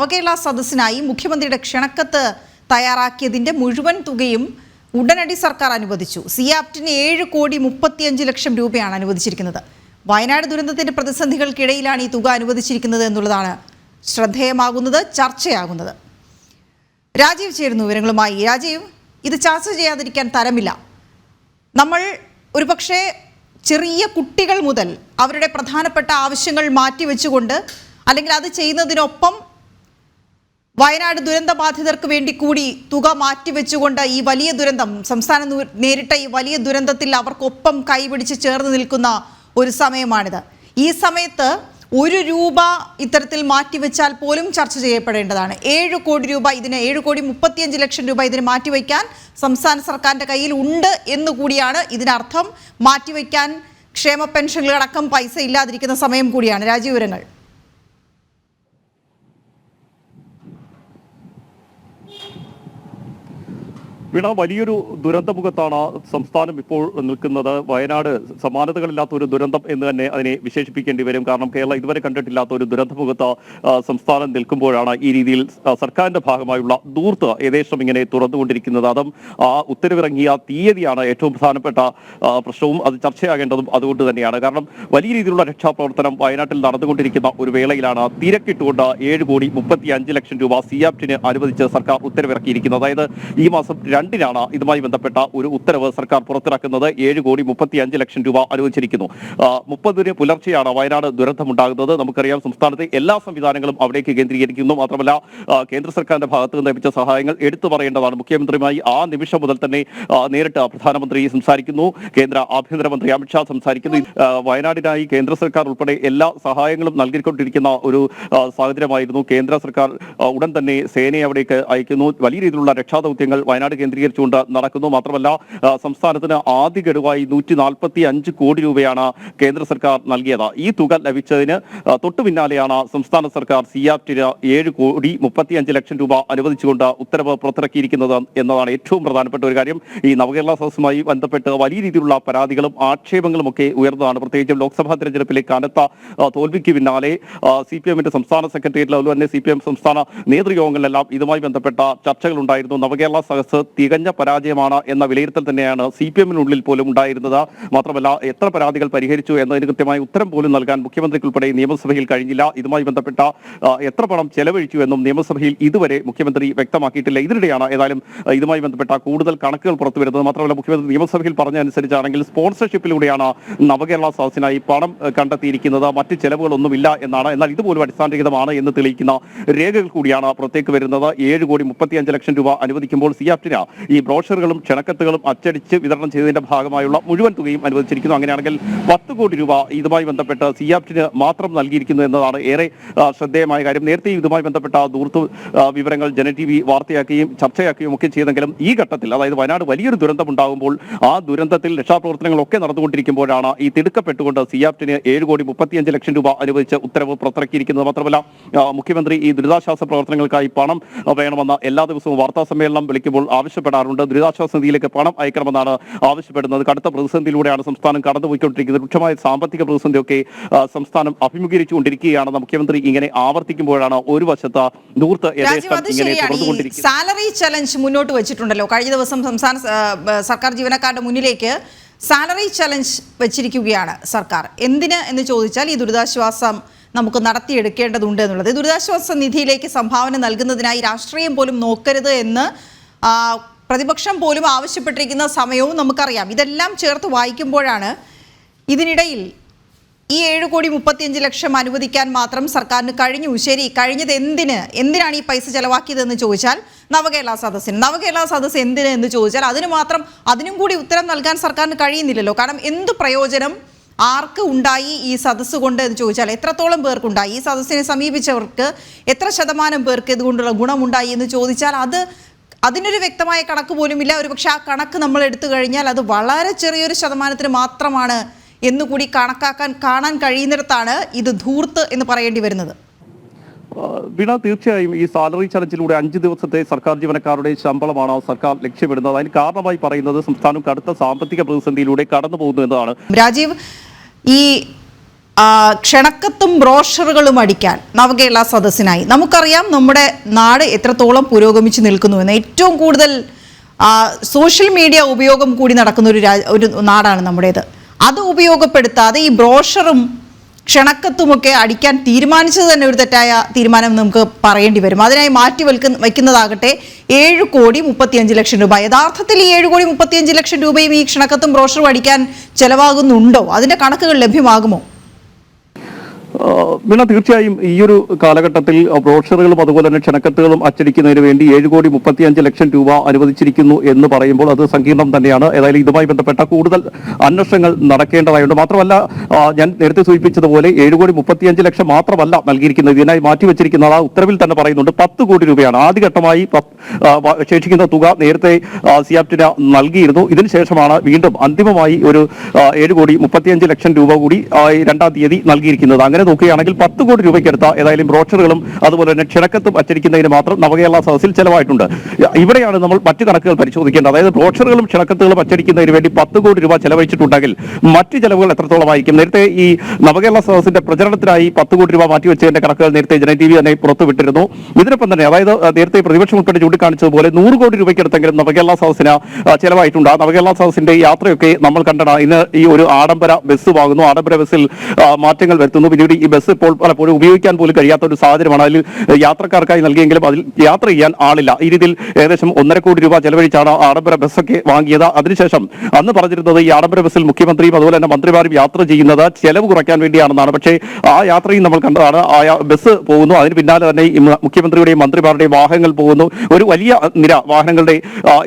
നവകേരള സദസ്സിനായി മുഖ്യമന്ത്രിയുടെ ക്ഷണക്കത്ത് തയ്യാറാക്കിയതിന്റെ മുഴുവൻ തുകയും ഉടനടി സർക്കാർ അനുവദിച്ചു. സിയാപ്റ്റിന് 7,35,00,000 രൂപയാണ് അനുവദിച്ചിരിക്കുന്നത്. വയനാട് ദുരന്തത്തിന്റെ പ്രതിസന്ധികൾക്കിടയിലാണ് ഈ തുക അനുവദിച്ചിരിക്കുന്നത് എന്നുള്ളതാണ് ശ്രദ്ധേയമാകുന്നത്, ചർച്ചയാകുന്നത്. രാജീവ് ചേരുന്നു വിവരങ്ങളുമായി. രാജീവ്, ഇത് ചർച്ച ചെയ്യാതിരിക്കാൻ തരമില്ല. നമ്മൾ ഒരുപക്ഷെ ചെറിയ കുട്ടികൾ മുതൽ അവരുടെ പ്രധാനപ്പെട്ട ആവശ്യങ്ങൾ മാറ്റിവെച്ചുകൊണ്ട്, അല്ലെങ്കിൽ അത് ചെയ്യുന്നതിനൊപ്പം വയനാട് ദുരന്ത ബാധിതർക്ക് വേണ്ടി കൂടി തുക മാറ്റിവെച്ചുകൊണ്ട് ഈ വലിയ ദുരന്തം, സംസ്ഥാനം നേരിട്ട ഈ വലിയ ദുരന്തത്തിൽ അവർക്കൊപ്പം കൈപിടിച്ച് ചേർന്ന് നിൽക്കുന്ന ഒരു സമയമാണിത്. ഈ സമയത്ത് 1 രൂപ ഇത്തരത്തിൽ മാറ്റിവെച്ചാൽ പോലും ചർച്ച ചെയ്യപ്പെടേണ്ടതാണ്. 7 കോടി രൂപ, ഇതിന് 7,35,00,000 രൂപ ഇതിന് മാറ്റിവെക്കാൻ സംസ്ഥാന സർക്കാരിൻ്റെ കയ്യിൽ ഉണ്ട് എന്നുകൂടിയാണ് ഇതിനർത്ഥം. മാറ്റിവെക്കാൻ ക്ഷേമ പെൻഷനുകളടക്കം പൈസ ഇല്ലാതിരിക്കുന്ന സമയം കൂടിയാണ്. രാജീവരങ്ങൾ. വീണ, വലിയൊരു ദുരന്തമുഖത്താണ് സംസ്ഥാനം ഇപ്പോൾ നിൽക്കുന്നത്. വയനാട് സമാനതകളില്ലാത്ത ഒരു ദുരന്തം എന്ന് തന്നെ അതിനെ വിശേഷിപ്പിക്കേണ്ടി വരും. കാരണം കേരളം ഇതുവരെ കണ്ടിട്ടില്ലാത്ത ഒരു ദുരന്തമുഖത്ത് സംസ്ഥാനം നിൽക്കുമ്പോഴാണ് ഈ രീതിയിൽ സർക്കാരിന്റെ ഭാഗമായുള്ള ദൂർത്ത് ഏകദേശം ഇങ്ങനെ തുറന്നുകൊണ്ടിരിക്കുന്നത്. അതും ആ ഉത്തരവിറങ്ങിയ തീയതിയാണ് ഏറ്റവും പ്രധാനപ്പെട്ട പ്രശ്നവും അത് ചർച്ചയാകേണ്ടതും അതുകൊണ്ട് തന്നെയാണ്. കാരണം വലിയ രീതിയിലുള്ള രക്ഷാപ്രവർത്തനം വയനാട്ടിൽ നടന്നുകൊണ്ടിരിക്കുന്ന ഒരു വേളയിലാണ് തിരക്കിട്ടുകൊണ്ട് 7,35,00,000 രൂപ സിയാപ്റ്റിന് അനുവദിച്ച് സർക്കാർ ഉത്തരവിറക്കിയിരിക്കുന്നത്. അതായത് ഈ മാസം 2-നാണ് ഇതുമായി ബന്ധപ്പെട്ട ഒരു ഉത്തരവ് സർക്കാർ പുറത്തിറക്കുന്നത്. 7,35,00,000 രൂപ അനുവദിച്ചിരിക്കുന്നു. 30-ന് പുലർച്ചെയാണ് വയനാട് ദുരന്തമുണ്ടാകുന്നത്. നമുക്കറിയാം, സംസ്ഥാനത്തെ എല്ലാ സംവിധാനങ്ങളും അവിടേക്ക് കേന്ദ്രീകരിക്കുന്നു. മാത്രമല്ല, കേന്ദ്ര സർക്കാരിന്റെ ഭാഗത്ത് നിന്ന് ലഭിച്ച സഹായങ്ങൾ എടുത്തു പറയേണ്ടതാണ്. മുഖ്യമന്ത്രിയുമായി ആ നിമിഷം മുതൽ തന്നെ നേരിട്ട് പ്രധാനമന്ത്രി സംസാരിക്കുന്നു, കേന്ദ്ര ആഭ്യന്തരമന്ത്രി അമിത്ഷാ സംസാരിക്കുന്നു. വയനാടിനായി കേന്ദ്ര സർക്കാർ ഉൾപ്പെടെ എല്ലാ സഹായങ്ങളും നൽകിക്കൊണ്ടിരിക്കുന്ന ഒരു സാഹചര്യമായിരുന്നു. കേന്ദ്ര സർക്കാർ ഉടൻ തന്നെ സേനയെ അവിടേക്ക് അയക്കുന്നു. വലിയ രീതിയിലുള്ള രക്ഷാദൗത്യങ്ങൾ വയനാട് കേന്ദ്രീകരിച്ചുകൊണ്ട് നടക്കുന്നു. മാത്രമല്ല, സംസ്ഥാനത്തിന് ആദ്യ ഗഡുവായി 145 കോടി രൂപയാണ് കേന്ദ്ര സർക്കാർ നൽകിയത്. ഈ തുക ലഭിച്ചതിന് തൊട്ടു പിന്നാലെയാണ് സംസ്ഥാന സർക്കാർ സിയാപ്റ്റിന് 7,35,00,000 രൂപ അനുവദിച്ചുകൊണ്ട് ഉത്തരവ് പുറത്തിറക്കിയിരിക്കുന്നത് എന്നതാണ് ഏറ്റവും പ്രധാനപ്പെട്ട ഒരു കാര്യം. ഈ നവകേരള സദസ്സുമായി ബന്ധപ്പെട്ട് വലിയ രീതിയിലുള്ള പരാതികളും ആക്ഷേപങ്ങളും ഒക്കെ ഉയർന്നതാണ്. പ്രത്യേകിച്ചും ലോക്സഭാ തെരഞ്ഞെടുപ്പിലെ കനത്ത തോൽവിക്ക് പിന്നാലെ CPM-ന്റെ സംസ്ഥാന സെക്രട്ടേറിയറ്റിൽ, അതുപോലെ തന്നെ CPM സംസ്ഥാന നേതൃയോഗങ്ങളിലെല്ലാം ഇതുമായി ബന്ധപ്പെട്ട ചർച്ചകൾ ഉണ്ടായിരുന്നു. നവകേരള സദസ്സ് തികഞ്ഞ പരാജയമാണ് എന്ന വിലയിരുത്തൽ തന്നെയാണ് CPM-നുള്ളിൽ പോലും ഉണ്ടായിരുന്നത്. മാത്രമല്ല, എത്ര പരാതികൾ പരിഹരിച്ചു എന്നതിന് കൃത്യമായ ഉത്തരം പോലും നൽകാൻ മുഖ്യമന്ത്രിക്കുൾപ്പെടെ നിയമസഭയിൽ കഴിഞ്ഞില്ല. ഇതുമായി ബന്ധപ്പെട്ട എത്ര പണം ചെലവഴിച്ചു എന്നും നിയമസഭയിൽ ഇതുവരെ മുഖ്യമന്ത്രി വ്യക്തമാക്കിയിട്ടില്ല. ഇതിനിടെയാണ് ഏതായാലും ഇതുമായി ബന്ധപ്പെട്ട കൂടുതൽ കണക്കുകൾ പുറത്തുവരുന്നത്. മാത്രമല്ല, മുഖ്യമന്ത്രി നിയമസഭയിൽ പറഞ്ഞ അനുസരിച്ചാണെങ്കിൽ സ്പോൺസർഷിപ്പിലൂടെയാണ് നവകേരള സദസ്സിനായി പണം കണ്ടെത്തിയിരിക്കുന്നത്, മറ്റ് ചെലവുകളൊന്നുമില്ല എന്നാണ്. എന്നാൽ ഇതുപോലും അടിസ്ഥാനരഹിതമാണ് എന്ന് തെളിയിക്കുന്ന രേഖകൾ കൂടിയാണ് പുറത്തേക്ക് വരുന്നത്. 7,35,00,000 രൂപ അനുവദിക്കുമ്പോൾ സിയാപ്റ്റിന് ഈ ബ്രോഷറുകളും ക്ഷണക്കത്തുകളും അച്ചടിച്ച് വിതരണം ചെയ്തതിന്റെ ഭാഗമായുള്ള മുഴുവൻ തുകയും അനുവദിച്ചിരിക്കുന്നു. അങ്ങനെയാണെങ്കിൽ 10 കോടി രൂപ ഇതുമായി ബന്ധപ്പെട്ട് സിയാപ്റ്റിന് മാത്രം നൽകിയിരിക്കുന്നു എന്നതാണ് ഏറെ ശ്രദ്ധേയമായ കാര്യം. നേരത്തെയും ഇതുമായി ബന്ധപ്പെട്ട ദൂർത്ത് വിവരങ്ങൾ ജനTV വാർത്തയാക്കുകയും ചർച്ചയാക്കുകയും ഒക്കെ ചെയ്തെങ്കിലും ഈ ഘട്ടത്തിൽ, അതായത് വയനാട് വലിയൊരു ദുരന്തം ഉണ്ടാകുമ്പോൾ ആ ദുരന്തത്തിൽ രക്ഷാപ്രവർത്തനങ്ങളൊക്കെ നടന്നുകൊണ്ടിരിക്കുമ്പോഴാണ് ഈ തിടുക്കപ്പെട്ടുകൊണ്ട് സിയാപ്റ്റിന് 7,35,00,000 രൂപ അനുവദിച്ച് ഉത്തരവ് പുറത്തിറക്കിയിരിക്കുന്നത്. മാത്രമല്ല, മുഖ്യമന്ത്രി ഈ ദുരിതാശ്വാസ പ്രവർത്തനങ്ങൾക്കായി പണം വേണമെന്ന് എല്ലാ ദിവസവും വാർത്താ സമ്മേളനം വിളിക്കുമ്പോൾ ആവശ്യപ്പെടാറുണ്ട്. ദുരിതാശ്വാസ നിധിയിലേക്ക് പണം അയക്കണമെന്നാണ് ആവശ്യപ്പെടുന്നത്. കടുത്ത പ്രതിസന്ധിയിലൂടെയാണ് സംസ്ഥാനം കടന്നുപോയിക്കൊണ്ടിരിക്കുന്നത്. രൂക്ഷമായ സാമ്പത്തിക പ്രതിസന്ധിയൊക്കെ സംസ്ഥാനം അഭിമുഖീകരിച്ചുകൊണ്ടിരിക്കുകയാണെന്ന് മുഖ്യമന്ത്രി ഇങ്ങനെ ആവർത്തിക്കുമ്പോഴാണ് ഒരു വശത്ത് ദൂർത്ത് സാലറി ചലഞ്ച് മുന്നോട്ട് വെച്ചിട്ടുണ്ടല്ലോ. കഴിഞ്ഞ ദിവസം സംസ്ഥാന സർക്കാർ ജീവനക്കാരുടെ മുന്നിലേക്ക് സാലറി ചലഞ്ച് വെച്ചിരിക്കുകയാണ് സർക്കാർ. എന്തിന് എന്ന് ചോദിച്ചാൽ, ഈ ദുരിതാശ്വാസം നമുക്ക് നടത്തിയെടുക്കേണ്ടതുണ്ട് എന്നുള്ളത്. ദുരിതാശ്വാസ നിധിയിലേക്ക് സംഭാവന നൽകുന്നതിനായി രാഷ്ട്രീയം പോലും നോക്കരുത് എന്ന് പ്രതിപക്ഷം പോലും ആവശ്യപ്പെട്ടിരിക്കുന്ന സമയവും നമുക്കറിയാം. ഇതെല്ലാം ചേർത്ത് വായിക്കുമ്പോഴാണ് ഇതിനിടയിൽ ഈ 7,35,00,000 അനുവദിക്കാൻ മാത്രം സർക്കാരിന് കഴിഞ്ഞു. ശരി, കഴിഞ്ഞത് എന്തിനാണ് ഈ പൈസ ചെലവാക്കിയതെന്ന് ചോദിച്ചാൽ നവകേരള സദസ്സിന്. നവകേരള സദസ്സ് എന്തിന് എന്ന് ചോദിച്ചാൽ അതിനും കൂടി ഉത്തരം നൽകാൻ സർക്കാരിന് കഴിയുന്നില്ലല്ലോ. കാരണം എന്ത് പ്രയോജനം ആർക്ക് ഉണ്ടായി ഈ സദസ്സ് കൊണ്ട് എന്ന് ചോദിച്ചാൽ, എത്രത്തോളം പേർക്കുണ്ടായി, ഈ സദസ്സിനെ സമീപിച്ചവർക്ക് എത്ര ശതമാനം പേർക്ക് ഇതുകൊണ്ടുള്ള ഗുണമുണ്ടായി എന്ന് ചോദിച്ചാൽ അതിനൊരു വ്യക്തമായ കണക്ക് പോലുമില്ല. ഒരുപക്ഷെ ആ കണക്ക് നമ്മൾ എടുത്തു കഴിഞ്ഞാൽ അത് വളരെ ചെറിയൊരു ശതമാനത്തിന് മാത്രമാണ് എന്നുകൂടി കാണാൻ കഴിയുന്നിടത്താണ് ഇത് ധൂർത്ത് എന്ന് പറയേണ്ടി വരുന്നത്. വീണ, തീർച്ചയായും ഈ സാലറി ചലഞ്ചിലൂടെ 5 ദിവസത്തെ സർക്കാർ ജീവനക്കാരുടെ ശമ്പളമാണ് സർക്കാർ ലക്ഷ്യമിടുന്നത്. അതിന് കാരണമായി പറയുന്നത് സംസ്ഥാനം കടുത്ത സാമ്പത്തിക പ്രതിസന്ധിയിലൂടെ കടന്നു പോകുന്നു എന്നതാണ്. രാജീവ്, ഈ ക്ഷണക്കത്തും ബ്രോഷറുകളും അടിക്കാൻ നവകേരള സദസ്സിനായി. നമുക്കറിയാം നമ്മുടെ നാട് എത്രത്തോളം പുരോഗമിച്ച് നിൽക്കുന്നുവെന്ന്. ഏറ്റവും കൂടുതൽ സോഷ്യൽ മീഡിയ ഉപയോഗം കൂടി നടക്കുന്ന ഒരു നാടാണ് നമ്മുടേത്. അത് ഉപയോഗപ്പെടുത്താതെ ഈ ബ്രോഷറും ക്ഷണക്കത്തുമൊക്കെ അടിക്കാൻ തീരുമാനിച്ചത് തന്നെ ഒരു തെറ്റായ തീരുമാനം നമുക്ക് പറയേണ്ടി വരും. അതിനായി വയ്ക്കുന്നതാകട്ടെ 7,35,00,000 രൂപ. യഥാർത്ഥത്തിൽ ഈ 7,35,00,000 രൂപയും ഈ ക്ഷണക്കത്തും ബ്രോഷറും അടിക്കാൻ ചെലവാകുന്നുണ്ടോ? അതിന്റെ കണക്കുകൾ ലഭ്യമാകുമോ? വീണ, തീർച്ചയായും ഈ ഒരു കാലഘട്ടത്തിൽ ബ്രോഷറുകളും അതുപോലെ തന്നെ ക്ഷണക്കത്തുകളും അച്ചടിക്കുന്നതിന് വേണ്ടി 7,35,00,000 രൂപ അനുവദിച്ചിരിക്കുന്നു എന്ന് പറയുമ്പോൾ അത് സങ്കീർണം തന്നെയാണ്. ഏതായാലും ഇതുമായി ബന്ധപ്പെട്ട കൂടുതൽ അന്വേഷണങ്ങൾ നടക്കേണ്ടതായുണ്ട്. മാത്രമല്ല, ഞാൻ നേരത്തെ സൂചിപ്പിച്ചതുപോലെ 7,35,00,000 മാത്രമല്ല നൽകിയിരിക്കുന്നത്. ഇതിനായി മാറ്റിവെച്ചിരിക്കുന്നത് ഉത്തരവിൽ തന്നെ പറയുന്നുണ്ട് 10 കോടി രൂപയാണ്. ആദ്യഘട്ടമായി ശേഷിക്കുന്ന തുക നേരത്തെ സിയാപ്റ്റിന് നൽകിയിരുന്നു. ഇതിനുശേഷമാണ് വീണ്ടും അന്തിമമായി ഒരു 7,35,00,000 രൂപ കൂടി 2-ാം തീയതി നൽകിയിരിക്കുന്നത്. അങ്ങനെ നോക്കുകയാണെങ്കിൽ 10 കോടി രൂപയ്ക്കടുത്ത ഏതായാലും ബ്രോഷറുകളും അതുപോലെ തന്നെ ക്ഷണക്കത്തും അച്ചടിക്കുന്നതിന് മാത്രം നവകേരള സദസ്സിൽ ചെലവായിട്ടുണ്ട്. ഇവിടെയാണ് നമ്മൾ മറ്റു കണക്കുകൾ പരിശോധിക്കേണ്ടത്. അതായത് ബ്രോഷറുകളും ക്ഷണക്കത്തുകളും അച്ചടിക്കുന്നതിന് വേണ്ടി 10 കോടി രൂപ ചെലവഴിച്ചിട്ടുണ്ടെങ്കിൽ മറ്റ് ചെലവുകൾ എത്രത്തോളമായിരിക്കും? നേരത്തെ ഈ നവകേരള സദസ്സിന്റെ പ്രചരണത്തിനായി 10 കോടി രൂപ മാറ്റിവെച്ചതിന്റെ കണക്കുകൾ നേരത്തെ ജന TV തന്നെ പുറത്തുവിട്ടിരുന്നു. ഇതിനൊപ്പം തന്നെ അതായത് നേരത്തെ പ്രതിപക്ഷം ഉൾപ്പെടെ ചൂണ്ടിക്കാണിച്ചതുപോലെ 100 കോടി രൂപയ്ക്കടുത്തെങ്കിലും നവകേരള സദസ്സിന് ചെലവായിട്ടുണ്ട്. ആ നവകേരള സദസ്സിന്റെ യാത്രയൊക്കെ നമ്മൾ കണ്ടതാണ്. ഇന്ന് ഈ ഒരു ആഡംബര ബസ് വാങ്ങുന്നു, ആഡംബര ബസ്സിൽ മാറ്റങ്ങൾ വരുത്തുന്നു. പിന്നീട് ഈ ബസ് ഇപ്പോൾ പലപ്പോഴും ഉപയോഗിക്കാൻ പോലും കഴിയാത്ത ഒരു സാഹചര്യമാണ്. അതിൽ യാത്രക്കാർക്കായി നൽകിയെങ്കിലും അതിൽ യാത്ര ചെയ്യാൻ ആളില്ല. ഈ രീതിയിൽ ഏകദേശം 1.5 കോടി രൂപ ചെലവഴിച്ചാണ് ആഡംബര ബസ്സൊക്കെ വാങ്ങിയത്. അതിനുശേഷം അന്ന് പറഞ്ഞിരുന്നത് ഈ ആഡംബര ബസ്സിൽ മുഖ്യമന്ത്രിയും അതുപോലെ തന്നെ മന്ത്രിമാരും യാത്ര ചെയ്യുന്നത് ചെലവ് കുറയ്ക്കാൻ വേണ്ടിയാണെന്നാണ്. പക്ഷേ ആ യാത്രയും നമ്മൾ കണ്ടതാണ്. ആ ബസ് പോകുന്നു, അതിന് പിന്നാലെ തന്നെ മുഖ്യമന്ത്രിയുടെയും മന്ത്രിമാരുടെയും വാഹനങ്ങൾ പോകുന്നു. ഒരു വലിയ നിര വാഹനങ്ങളുടെ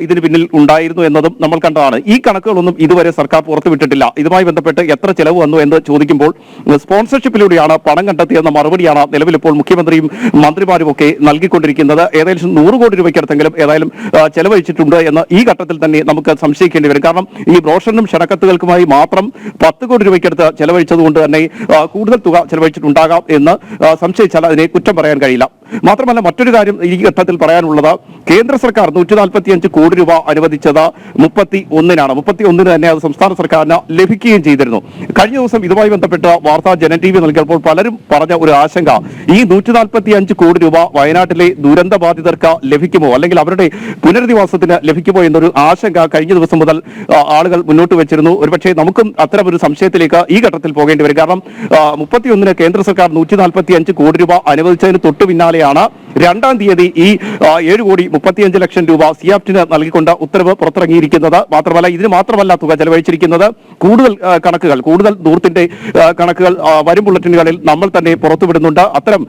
ഇതിന് പിന്നിൽ ഉണ്ടായിരുന്നു എന്നതും നമ്മൾ കണ്ടതാണ്. ഈ കണക്കുകളൊന്നും ഇതുവരെ സർക്കാർ പുറത്തുവിട്ടിട്ടില്ല. ഇതുമായി ബന്ധപ്പെട്ട് എത്ര ചെലവ് വന്നു എന്ന് ചോദിക്കുമ്പോൾ സ്പോൺസർഷിപ്പിലൂടെയാണ് പണം കണ്ടെത്തിയെന്ന മറുപടിയാണ് നിലവിൽ ഇപ്പോൾ മുഖ്യമന്ത്രിയും മന്ത്രിമാരും ഒക്കെ നൽകിക്കൊണ്ടിരിക്കുന്നത്. ഏകദേശം 100 കോടി രൂപയ്ക്കടുത്തെങ്കിലും ഏതായാലും ചെലവഴിച്ചിട്ടുണ്ട് എന്ന് ഈ ഘട്ടത്തിൽ തന്നെ നമുക്ക് സംശയിക്കേണ്ടി വരും. കാരണം ഈ ബ്രോഷറിനും ക്ഷണക്കത്തുകൾക്കുമായി മാത്രം 10 കോടി രൂപയ്ക്കടുത്ത് ചെലവഴിച്ചതുകൊണ്ട് തന്നെ കൂടുതൽ തുക ചെലവഴിച്ചിട്ടുണ്ടാകാം എന്ന് സംശയിച്ചാൽ അതിനെ കുറ്റം പറയാൻ കഴിയില്ല. മാത്രമല്ല, മറ്റൊരു കാര്യം ഈ ഘട്ടത്തിൽ പറയാനുള്ളത്, കേന്ദ്ര സർക്കാർ 145 കോടി രൂപ അനുവദിച്ചത് 31-നാണ്. 31-ന് തന്നെ അത് സംസ്ഥാന സർക്കാരിന് ലഭിക്കുകയും ചെയ്തിരുന്നു. കഴിഞ്ഞ ദിവസം ഇതുമായി ബന്ധപ്പെട്ട് വാർത്താ ജന TV നൽകിയപ്പോൾ പലരും പറഞ്ഞ ഒരു ആശങ്ക, ഈ 145 കോടി രൂപ വയനാട്ടിലെ ദുരന്ത ബാധിതർക്ക് ലഭിക്കുമോ, അല്ലെങ്കിൽ അവരുടെ പുനരധിവാസത്തിന് ലഭിക്കുമോ എന്നൊരു ആശങ്ക കഴിഞ്ഞ ദിവസം മുതൽ ആളുകൾ മുന്നോട്ട് വെച്ചിരുന്നു. ഒരുപക്ഷെ നമുക്കും അത്തരമൊരു സംശയത്തിലേക്ക് ഈ ഘട്ടത്തിൽ പോകേണ്ടി വരും. കാരണം 31-ന് കേന്ദ്ര സർക്കാർ 145 കോടി രൂപ അനുവദിച്ചതിന് തൊട്ടു പിന്നാലെയാണ് 2-ാം തീയതി ഈ 7,35,00,000 രൂപ സിയാപ്റ്റിന് നൽകിക്കൊണ്ട് ഉത്തരവ് പുറത്തിറങ്ങിയിരിക്കുന്നത്. മാത്രമല്ല, ഇതിന് മാത്രമല്ല തുക ചെലവഴിച്ചിരിക്കുന്നത്. കൂടുതൽ കണക്കുകൾ, കൂടുതൽ ദൂരത്തിന്റെ കണക്കുകൾ വരും ബുള്ളറ്റിനുകളിൽ നമ്മൾ തന്നെ പുറത്തുവിടുന്നുണ്ട്. അത്തരം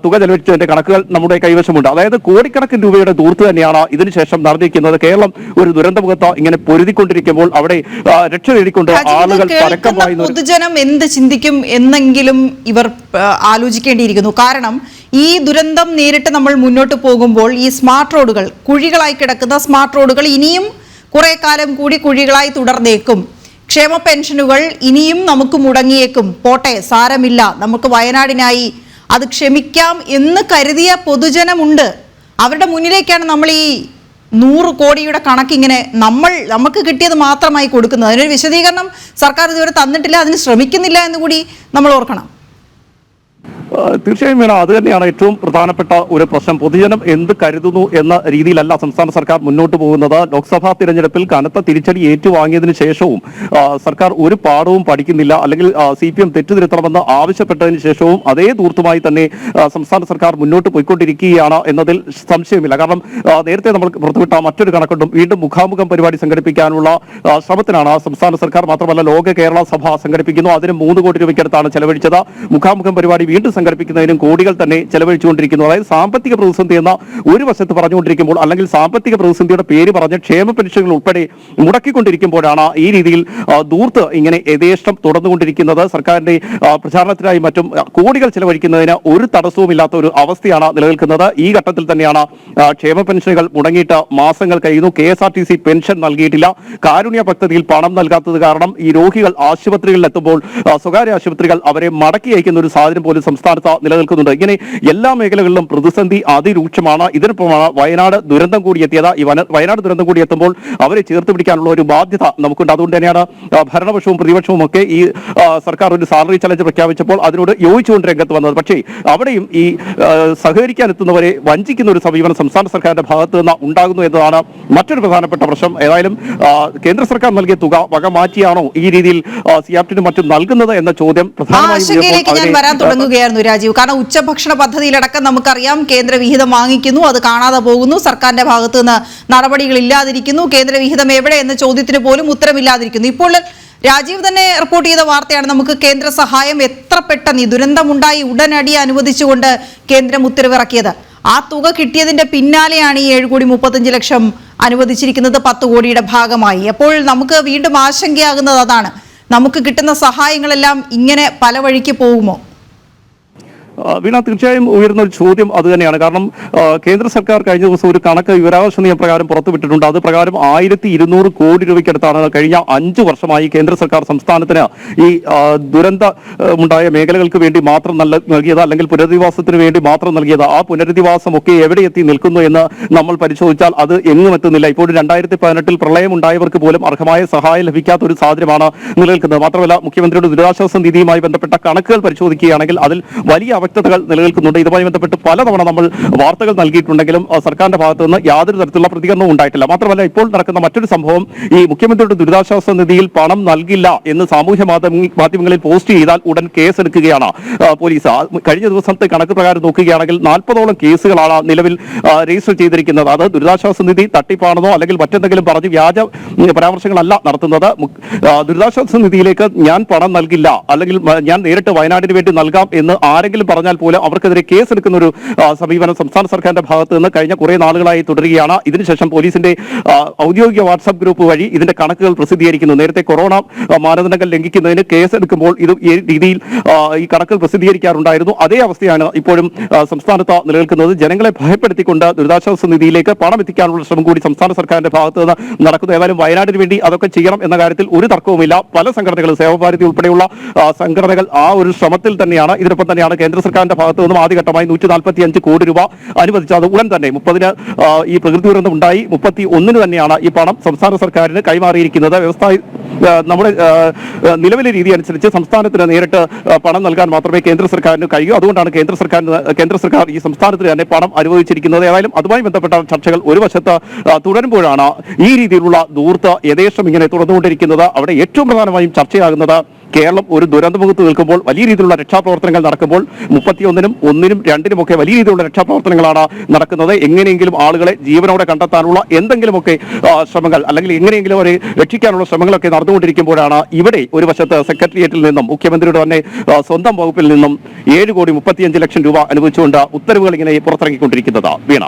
തുക ചെലവഴിച്ചതിന്റെ കണക്കുകൾ നമ്മുടെ കൈവശമുണ്ട്. അതായത് കോടിക്കണക്കിന് രൂപയുടെ ദൂർത്ത് തന്നെയാണ് ഇതിനുശേഷം നടന്നിരിക്കുന്നത്. കേരളം ഒരു ദുരന്തമുഖത്ത് ഇങ്ങനെ പൊരുതിക്കൊണ്ടിരിക്കുമ്പോൾ അവിടെ രക്ഷ നേടിക്കൊണ്ട് ആളുകൾ പരക്കമായി പൊതുജനം എന്ത് ചിന്തിക്കും എന്നെങ്കിലും ഇവർ ആലോചിക്കേണ്ടിയിരിക്കുന്നു. കാരണം ഈ ദുരന്തം നേരിട്ട് നമ്മൾ മുന്നോട്ട് പോകുമ്പോൾ ഈ സ്മാർട്ട് റോഡുകൾ, കുഴികളായി കിടക്കുന്ന സ്മാർട്ട് റോഡുകൾ ഇനിയും കുറെ കാലം കൂടി കുഴികളായി തുടർന്നേക്കും. ക്ഷേമ പെൻഷനുകൾ ഇനിയും നമുക്ക് മുടങ്ങിയേക്കും. പോട്ടെ, സാരമില്ല, നമുക്ക് വയനാടിനായി അത് ക്ഷമിക്കാം എന്ന് കരുതിയ പൊതുജനമുണ്ട്. അവരുടെ മുന്നിലേക്കാണ് നമ്മൾ ഈ 100 കോടിയുടെ കണക്കിങ്ങനെ നമുക്ക് കിട്ടിയത് മാത്രമായി കൊടുക്കുന്നത്. അതിനൊരു വിശദീകരണം സർക്കാർ ഇതുവരെ തന്നിട്ടില്ല, അതിന് ശ്രമിക്കുന്നില്ല എന്ന് കൂടി നമ്മൾ ഓർക്കണം. തീർച്ചയായും വേണം. അത് തന്നെയാണ് ഏറ്റവും പ്രധാനപ്പെട്ട ഒരു പ്രശ്നം. പൊതുജനം എന്ത് കരുതുന്നു എന്ന രീതിയിലല്ല സംസ്ഥാന സർക്കാർ മുന്നോട്ട് പോകുന്നത്. ലോക്സഭാ തിരഞ്ഞെടുപ്പിൽ കനത്ത തിരിച്ചടി ഏറ്റുവാങ്ങിയതിനു ശേഷവും സർക്കാർ ഒരു പാഠവും പഠിക്കുന്നില്ല, അല്ലെങ്കിൽ CPM തെറ്റുതിരുത്തണമെന്ന് ആവശ്യപ്പെട്ടതിന് ശേഷവും അതേ ദൂർത്തുമായി തന്നെ സംസ്ഥാന സർക്കാർ മുന്നോട്ട് പോയിക്കൊണ്ടിരിക്കുകയാണ് എന്നതിൽ സംശയമില്ല. കാരണം നേരത്തെ നമ്മൾ പുറത്തുവിട്ട മറ്റൊരു കണക്കുണ്ടും വീണ്ടും മുഖാമുഖം പരിപാടി സംഘടിപ്പിക്കാനുള്ള ശ്രമത്തിനാണ് സംസ്ഥാന സർക്കാർ. മാത്രമല്ല, ലോക കേരള സഭ സംഘടിപ്പിക്കുന്നു, അതിന് 3 കോടി രൂപയ്ക്കടുത്താണ് ചെലവഴിച്ചത്. മുഖാമുഖം പരിപാടി വീണ്ടും സംഘടിപ്പിക്കുന്നതിനും കോടികൾ തന്നെ ചെലവഴിച്ചുകൊണ്ടിരിക്കുന്നു. അതായത് സാമ്പത്തിക പ്രതിസന്ധി എന്ന ഒരു വശത്ത് പറഞ്ഞുകൊണ്ടിരിക്കുമ്പോൾ, അല്ലെങ്കിൽ സാമ്പത്തിക പ്രതിസന്ധിയുടെ പേര് പറഞ്ഞ് ക്ഷേമ പെൻഷനുകൾ ഉൾപ്പെടെ മുടക്കിക്കൊണ്ടിരിക്കുമ്പോഴാണ് ഈ രീതിയിൽ ദൂർത്ത് ഇങ്ങനെ യഥേഷ്ടം തുടർന്നുകൊണ്ടിരിക്കുന്നത്. സർക്കാരിന്റെ പ്രചാരണത്തിനായി മറ്റും കോടികൾ ചെലവഴിക്കുന്നതിന് ഒരു തടസ്സവുമില്ലാത്ത ഒരു അവസ്ഥയാണ് നിലനിൽക്കുന്നത്. ഈ ഘട്ടത്തിൽ തന്നെയാണ് ക്ഷേമ പെൻഷനുകൾ മുടങ്ങിയിട്ട് മാസങ്ങൾ കഴിയുന്നു. KSRTC പെൻഷൻ നൽകിയിട്ടില്ല. കാരുണ്യ പദ്ധതിയിൽ പണം നൽകാത്തത് കാരണം ഈ രോഗികൾ ആശുപത്രികളിൽ എത്തുമ്പോൾ സ്വകാര്യ ആശുപത്രികൾ അവരെ മടക്കി അയക്കുന്ന ഒരു സാഹചര്യം പോലും സംസ്ഥാന സംസ്ഥാനത്ത് നിലനിൽക്കുന്നുണ്ട്. ഇങ്ങനെ എല്ലാ മേഖലകളിലും പ്രതിസന്ധി അതിരൂക്ഷമാണ്. ഇതിനൊപ്പമാണ് വയനാട് ദുരന്തം കൂടി എത്തിയത്. ഈ വയനാട് ദുരന്തം കൂടി എത്തുമ്പോൾ അവരെ ചേർത്ത് പിടിക്കാനുള്ള ഒരു ബാധ്യത നമുക്കുണ്ട്. അതുകൊണ്ട് തന്നെയാണ് ഭരണപക്ഷവും പ്രതിപക്ഷവും ഒക്കെ ഈ സർക്കാർ ഒരു സാലറി ചലഞ്ച് പ്രഖ്യാപിച്ചപ്പോൾ അതിനോട് യോജിച്ചുകൊണ്ട് രംഗത്ത് വന്നത്. പക്ഷേ അവിടെയും ഈ സഹകരിക്കാൻ എത്തുന്നവരെ വഞ്ചിക്കുന്ന ഒരു സമീപനം സംസ്ഥാന സർക്കാരിന്റെ ഭാഗത്ത് നിന്ന് ഉണ്ടാകുന്നു എന്നതാണ് മറ്റൊരു പ്രധാനപ്പെട്ട പ്രശ്നം. ഏതായാലും കേന്ദ്ര സർക്കാർ നൽകിയ തുക വക മാറ്റിയാണോ ഈ രീതിയിൽ സിയാപ്റ്റിനും മറ്റും നൽകുന്നത് എന്ന ചോദ്യം ആശങ്കയിലേക്ക് ഞാൻ വരാൻ തുടങ്ങുകയായിരുന്നു രാജീവ്. കാരണം ഉച്ചഭക്ഷണ പദ്ധതിയിലടക്കം നമുക്കറിയാം കേന്ദ്ര വിഹിതം വാങ്ങിക്കുന്നു, അത് കാണാതെ പോകുന്നു, സർക്കാരിന്റെ ഭാഗത്ത് നിന്ന് നടപടികളില്ലാതിരിക്കുന്നു, കേന്ദ്ര വിഹിതം എവിടെ എന്ന ചോദ്യത്തിന് പോലും ഉത്തരമില്ലാതിരിക്കുന്നു. ഇപ്പോൾ രാജീവ് തന്നെ റിപ്പോർട്ട് ചെയ്ത വാർത്തയാണ്, നമുക്ക് കേന്ദ്ര സഹായം എത്ര പെട്ടെന്ന് ദുരന്തമുണ്ടായി ഉടനടി അനുവദിച്ചുകൊണ്ട് കേന്ദ്രം ഉത്തരവിറക്കിയത്. ആ തുക കിട്ടിയതിന്റെ പിന്നാലെയാണ് ഈ 7,35,00,000 അനുവദിച്ചിരിക്കുന്നത് 10 കോടിയുടെ ഭാഗമായി. അപ്പോൾ നമുക്ക് വീണ്ടും ആശങ്കയാകുന്നത് അതാണ്, നമുക്ക് കിട്ടുന്ന സഹായങ്ങളെല്ലാം ഇങ്ങനെ പല വഴിക്ക് പോകുമോ? വീണ, തീർച്ചയായും ഉയർന്ന ഒരു ചോദ്യം അത് തന്നെയാണ്. കാരണം കേന്ദ്ര സർക്കാർ കഴിഞ്ഞ ദിവസം ഒരു കണക്ക് വിവരാവകാശ നിയമപ്രകാരം പുറത്തുവിട്ടിട്ടുണ്ട്. അത് പ്രകാരം 1200 കോടി രൂപയ്ക്കടുത്താണ് കഴിഞ്ഞ 5 വർഷമായി കേന്ദ്ര സർക്കാർ സംസ്ഥാനത്തിന് ഈ ദുരന്ത ഉണ്ടായ മേഖലകൾക്ക് വേണ്ടി മാത്രം നൽകിയത്, അല്ലെങ്കിൽ പുനരധിവാസത്തിന് വേണ്ടി മാത്രം നൽകിയത്. ആ പുനരധിവാസം ഒക്കെ എവിടെ എത്തി നിൽക്കുന്നു എന്ന് നമ്മൾ പരിശോധിച്ചാൽ അത് എങ്ങും എത്തുന്നില്ല. ഇപ്പോൾ 2018 പ്രളയം ഉണ്ടായവർക്ക് പോലും അർഹമായ സഹായം ലഭിക്കാത്ത ഒരു സാഹചര്യമാണ് നിലനിൽക്കുന്നത്. മാത്രമല്ല, മുഖ്യമന്ത്രിയുടെ ദുരിതാശ്വാസ നിധിയുമായി ബന്ധപ്പെട്ട കണക്കുകൾ പരിശോധിക്കുകയാണെങ്കിൽ അതിൽ വലിയ അവ്യക്തതകൾ നിലനിൽക്കുന്നുണ്ട്. ഇതുമായി ബന്ധപ്പെട്ട് പലതവണ നമ്മൾ വാർത്തകൾ നൽകിയിട്ടുണ്ടെങ്കിലും സർക്കാരിന്റെ ഭാഗത്തു നിന്ന് യാതൊരു തരത്തിലുള്ള പ്രതികരണവും ഉണ്ടായിട്ടില്ല. മാത്രമല്ല, ഇപ്പോൾ നടക്കുന്ന മറ്റൊരു സംഭവം, ഈ മുഖ്യമന്ത്രിയുടെ ദുരിതാശ്വാസ നിധിയിൽ പണം നൽകില്ല എന്ന് സാമൂഹ്യ മാധ്യമങ്ങളിൽ പോസ്റ്റ് ചെയ്താൽ ഉടൻ കേസെടുക്കുകയാണ് പോലീസ്. കഴിഞ്ഞ ദിവസത്തെ കണക്ക് പ്രകാരം നോക്കുകയാണെങ്കിൽ 40ഓളം കേസുകളാണ് നിലവിൽ രജിസ്റ്റർ ചെയ്തിരിക്കുന്നത്. അത് ദുരിതാശ്വാസ നിധി തട്ടിപ്പാണെന്നോ അല്ലെങ്കിൽ മറ്റെന്തെങ്കിലും പറഞ്ഞ് വ്യാജ പരാമർശങ്ങളല്ല നടത്തുന്നത്. ദുരിതാശ്വാസ നിധിയിലേക്ക് ഞാൻ പണം നൽകില്ല, അല്ലെങ്കിൽ ഞാൻ നേരിട്ട് വയനാടിന് വേണ്ടി നൽകാം എന്ന് ആരെങ്കിലും പറഞ്ഞാൽ പോലും അവർക്കെതിരെ കേസെടുക്കുന്ന ഒരു സമീപനം സംസ്ഥാന സർക്കാരിന്റെ ഭാഗത്ത് നിന്ന് കഴിഞ്ഞ കുറെ നാളുകളായി തുടരുകയാണ്. ഇതിനുശേഷം പോലീസിന്റെ ഔദ്യോഗിക വാട്സ്ആപ്പ് ഗ്രൂപ്പ് വഴി ഇതിന്റെ കണക്കുകൾ പ്രസിദ്ധീകരിക്കുന്നു. നേരത്തെ കൊറോണ മാനദണ്ഡങ്ങൾ ലംഘിക്കുന്നതിന് കേസെടുക്കുമ്പോൾ ഇത് ഈ രീതിയിൽ ഈ കണക്കുകൾ പ്രസിദ്ധീകരിക്കാറുണ്ടായിരുന്നു. അതേ അവസ്ഥയാണ് ഇപ്പോഴും സംസ്ഥാനത്ത് നിലനിൽക്കുന്നത്. ജനങ്ങളെ ഭയപ്പെടുത്തിക്കൊണ്ട് ദുരിതാശ്വാസ നിധിയിലേക്ക് പണം എത്തിക്കാനുള്ള ശ്രമം കൂടി സംസ്ഥാന സർക്കാരിന്റെ ഭാഗത്ത് നിന്ന് നടക്കുന്നു. ഏതായാലും വയനാടിന് വേണ്ടി അതൊക്കെ ചെയ്യണം എന്ന കാര്യത്തിൽ ഒരു തർക്കവുമില്ല. പല സംഘടനകളും, സേവാഭാരതി ഉൾപ്പെടെയുള്ള സംഘടനകൾ ആ ഒരു ശ്രമത്തിൽ തന്നെയാണ്. ഇതിനൊപ്പം തന്നെയാണ് കേന്ദ്ര സർക്കാരിന്റെ ഭാഗത്ത് നിന്നും ആദ്യഘട്ടമായി 145 കോടി രൂപ അനുവദിച്ചത്. ഉടൻ തന്നെ 30-ന് ഈ പ്രകൃതി ദുരന്തം ഉണ്ടായി, 31-ന് തന്നെയാണ് ഈ പണം സംസ്ഥാന സർക്കാരിന് കൈമാറിയിരിക്കുന്നത്. നമ്മുടെ നിലവിലെ രീതി അനുസരിച്ച് സംസ്ഥാനത്തിന് നേരിട്ട് പണം നൽകാൻ മാത്രമേ കേന്ദ്ര സർക്കാരിന് കഴിയൂ. അതുകൊണ്ടാണ് കേന്ദ്ര സർക്കാർ ഈ സംസ്ഥാനത്തിന് തന്നെ പണം അനുവദിച്ചിരിക്കുന്നത്. ഏതായാലും അതുമായി ബന്ധപ്പെട്ട ചർച്ചകൾ ഒരു വശത്ത് തുടരുമ്പോഴാണ് ഈ രീതിയിലുള്ള ദൂർത്ത് യഥേഷ്ടം ഇങ്ങനെ തുടർന്നുകൊണ്ടിരിക്കുന്നത്. അവിടെ ഏറ്റവും പ്രധാനമായും ചർച്ചയാകുന്നത് കേരളം ഒരു ദുരന്തമുഖത്ത് നിൽക്കുമ്പോൾ വലിയ രീതിയിലുള്ള രക്ഷാപ്രവർത്തനങ്ങൾ നടക്കുമ്പോൾ 31-നും 1-നും 2-നും ഒക്കെ വലിയ രീതിയിലുള്ള രക്ഷാപ്രവർത്തനങ്ങളാണ് നടക്കുന്നത്. എങ്ങനെയെങ്കിലും ആളുകളെ ജീവനോടെ കണ്ടെത്താനുള്ള എന്തെങ്കിലുമൊക്കെ ശ്രമങ്ങൾ, അല്ലെങ്കിൽ എങ്ങനെയെങ്കിലും അവരെ രക്ഷിക്കാനുള്ള ശ്രമങ്ങളൊക്കെ നടന്നുകൊണ്ടിരിക്കുമ്പോഴാണ് ഇവിടെ ഒരു വശത്ത് സെക്രട്ടേറിയറ്റിൽ നിന്നും മുഖ്യമന്ത്രിയുടെ തന്നെ സ്വന്തം വകുപ്പിൽ നിന്നും 7,35,00,000 രൂപ അനുവദിച്ചുകൊണ്ട് ഉത്തരവുകൾ ഇങ്ങനെ പുറത്തിറങ്ങിക്കൊണ്ടിരിക്കുന്നത്. വീണ.